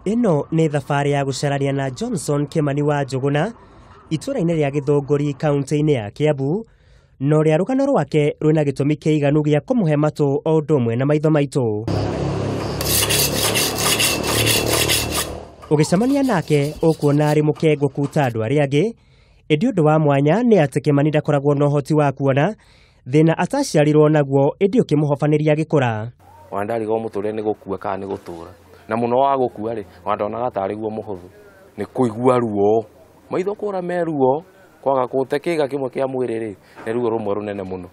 Ino nĩ thabarĩ ya gũcarania na Johnson Kimani wa Njũgũna itũra-inĩ rĩa Gĩthũngũri kaunti-inĩ ya Kiambu, no rĩa rũgano rwake rwĩna gĩtũmi kĩiganu gĩa kũmũhe matũ o ũndũ ũmwe na maitho maitũ. Ũgĩcemania nake ũkuona arĩ mũkengũku ta andũ arĩa angĩ, ĩndĩ ũndũ wa mwanya nĩ atĩ Kimani ndakoragwo na ũhoti wa kuona thĩna ataciarirwo naguo, ĩndĩ ũkĩmũhobanĩria gĩkũra. Wandariga mũtũrĩre nĩ gũkua kana nĩ gũtũra, na mũno wa gũkua rĩ wandonaga tarĩ guo mũhũthũ, nĩ kũigua ruo, maitho kũra me ruo, kwaga gũte kĩga kĩmwe kĩa mwĩrĩ rĩ nĩ ruo rũmwe rũnene mũno,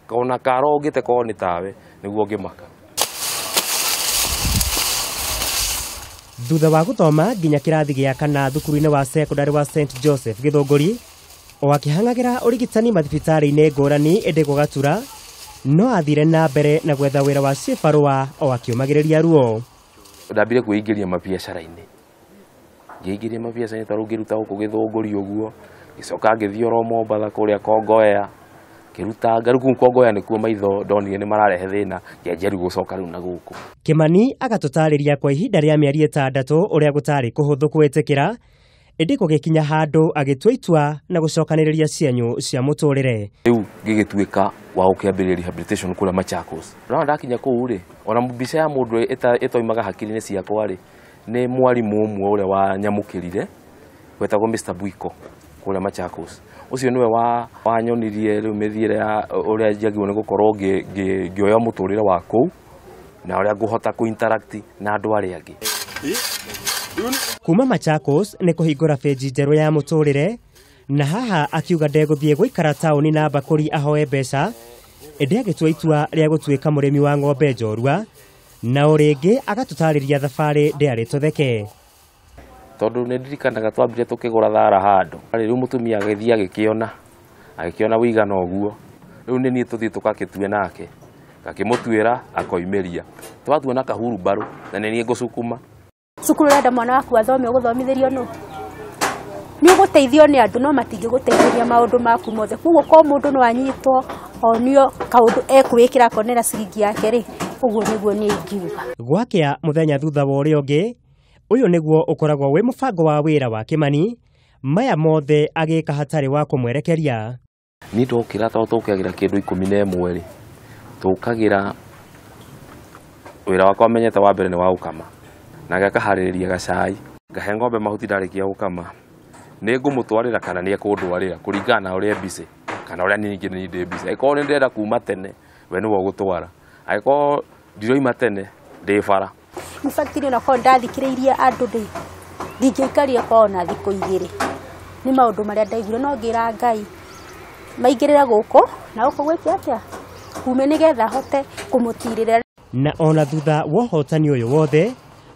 kona karo ũngĩte korwo nĩ tawe nĩguo ũngĩmaka. Thutha wa gũthoma nginya kĩrathi gĩa kana thukuru-inĩ wa secondary wa St Joseph Gĩthũngũri, o akĩhang'agĩra ũrigitani mathibitarĩ-inĩ ngũrani ĩndĩ gũgatura, no athire na mbere na gwetha wĩra wa cibarũa o akĩũmagĩrĩria ruo. Ndambire kwĩingĩria mabiacara-inĩ, ngĩingĩria mabiacara-inĩ ta rĩu ngĩruta gũkũ Gĩthũngũri ũguo, ngĩcoka ngĩthiĩ oro Mombatha kũrĩa Kongoya, ngĩruta rĩu Kongoya nĩkuo maitho ndonire nĩ mararehe thĩna, ngĩanjia rĩu gũcoka rĩu na gũkũ. Kimani agatũtarĩria kwa ihinda rĩa mĩeri 6 ũrĩa gũtarĩ kũhũthũ kwĩtĩkĩra, ĩndĩ gũgĩkinya handũ agĩtua itua na gũcokanĩrĩria cianyũ cia mũtũrĩre. Rĩu ngĩgĩtuĩka wa gũkĩambĩrĩria rehabilitation kũrĩa Machakos. No ndakinya kũu rĩ, ona mbica ya mũndũ ĩtoimaga hakiri-inĩ ciakwa rĩ, nĩ mwarimũ ũmwe ũrĩa wanyamũkĩrire wetagwo Mr. Bwiko kũrĩa Machakos. Ũcio nĩwe wanyonirie rĩu mĩthiĩre ya ũrĩa njagĩrĩirwo nĩ gũkorwo ngĩoya mũtũrĩre wa kũu na ũrĩa ngũhota ku-interact na andũ arĩa angĩ. Kuma Machakos nĩ kũhingũra benji njerũ ya mũtũrĩre, na haha akiuga ndegũthiĩ gũikara taũni na Bakũri ahoe mbeca, ĩndĩ agĩtua itua rĩa gũtuĩka mũrĩmi wa ng'ombe njorua, na o rĩngĩ agatũtarĩria thabarĩ ndĩarĩ tũtheke. Tondũ nĩ ndirikanaga twambire tũkĩgũra thara handũ, rĩu mũtumia agĩthiĩ agĩkĩona wĩigana ũguo, rĩu nĩ niĩ tũthiĩ tũgagĩtue nake, ngakĩmũtuĩra akoimĩria, twatua na kahurumbarũ na nĩ niĩ ngũcukuma. Cukuru renda mwana waku athome ũgũthomithĩrio nũ? Nĩ ũgũteithio nĩ andũ no matingĩgũteithĩria maũndũ maku mothe. Koguo ko mũndũ no anyitwo onio kaũndũ ekwĩkĩra akonera ciringi yake rĩ, ũguo nĩguo niĩ ingiuga. Gwakĩa mũthenya thutha wa ũrĩa ũngĩ, ũyũ nĩguo ũkoragwo wĩ mũbango wa wĩra wa Kimani, maya mothe agĩka hatarĩ wa kũmwerekeria. Niĩ ndokĩra tondũ tũkagĩra kĩndũ 11 rĩ, tũkagĩra wĩra wakwa menyete wa mbere nĩ wa gũkama, na gakaharĩrĩria gacai, ngahe ng'ombe mahuti ndarĩkia gũkama, nĩ ngũmũtwarĩra kana nĩ ekũndwarĩra kũringana na ũrĩa mbice kana ũrĩa ningĩ nĩ ndĩ mbice. Angĩkorwo nĩ ndĩrenda kuma tene we nĩwe ũgũtwara, angĩkorwo ndiroima tene ndĩ bara. Mũbatiĩ na korwo ndathikĩrĩirie andũ ndingĩikaria korwo na thikũ 2. Nĩ maũndũ marĩa ndaiguire, no ngĩra Ngai maingĩrĩre gũkũ na gũkũ gwĩke atĩa kume nĩgetha hote kũmũtirĩra. Na ona thutha wa ũhotani ũyũ wothe,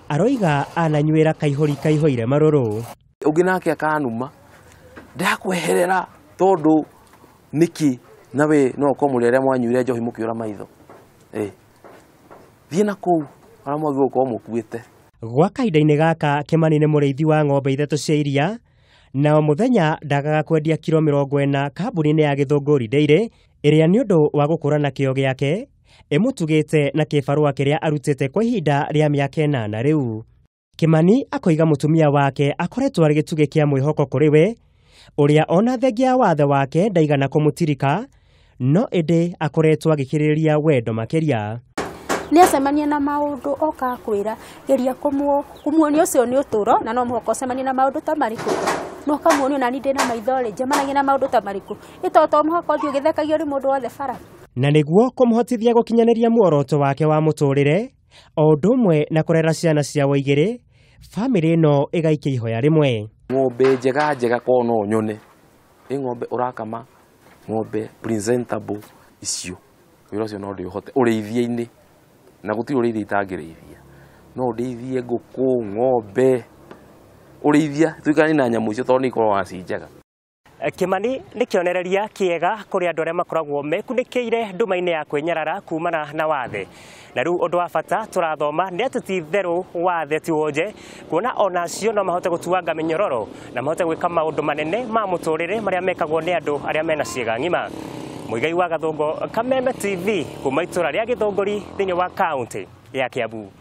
aroiga ananyuĩra kaihũire marũrũ. Ũngĩ nake akanuma, ndakweherera tondũ nĩkĩ nawe no ũkomũrĩa arĩa mwanyuire njohi mũkĩũra maitho. Thiĩ na kũu arĩa mwagĩrĩirwo gũkorwo mũkuĩte. Gwa kahinda-inĩ gaka Kimani nĩ mũrĩithi wa ng'ombe 3 cia iria, na o mũthenya ndagaga kwendia kilo 40 kambuni-inĩ ya Gĩthũngũri Dairy, ĩrĩa nĩ ũndũ wa gũkũra na kĩo gĩake ĩmũtugĩte na kĩbarũa kĩrĩa arutĩte kwa ihinda rĩa mĩaka 8 rĩu. Kimani akoiga mũtumia wake akoretwo arĩ gĩtugĩ kĩa mwĩhoko kũrĩ we, ũrĩa ona thengia wathe wake ndaigana kũmũtirika, no ĩndĩ akoretwo agĩkĩrĩrĩria wendo makĩria. Nĩ acemania na maũndũ oka kwĩra geria kũmuonia ũcio nĩ ũtũro, na no mũhaka ũcemanie na maũndũ ta marĩkũ, no kamuonia na nindĩ na maitho rĩ njemanagia na maũndũ ta marĩkũ, ĩtoto mũhaka ũthiĩ ũgĩthekagio nĩ mũndũ wothe bara. Na nĩguo kũmũhotithia gũkinyanĩria muoroto wake wa mũtũrĩre, o ũndũ ũmwe na kũrera ciana ciao 2, bamĩrĩ ĩno ĩgaikia ihoya rĩmwe. Ng'ombe njega korwo no nyone, ng'ombe ũrakama, ng'ombe presentable icio, wĩra ũcio no ndĩũhote ũrĩithia-inĩ, na gũtirĩ ũrĩithia itangĩrĩithia, no ũrĩithie ngũkũ, ng'ombe, ũrĩithia tuikane na nyamũ icio tondũ nĩ ikoragwo ci njega. Kimani nĩ kĩonereria kĩega kũrĩ andũ arĩa makoragwo mekunĩkĩire nduma-inĩ ya kwĩnyarara kumana na wathe. Na rĩu ũndũ wa bata tũrathoma nĩ atĩ ti therũ wathe ti wonje, kuona onacio no mahote gũtuanga mĩnyororo na mahote gwĩka maũndũ manene ma mũtũrĩre marĩa mekagwo nĩ andũ arĩa mena ciĩga ng'ima. Mũigai wa Gathũngũ, Kameme TV kuma itũra rĩa Gĩthũngũri thĩinĩ wa kaunti ya Kiambu.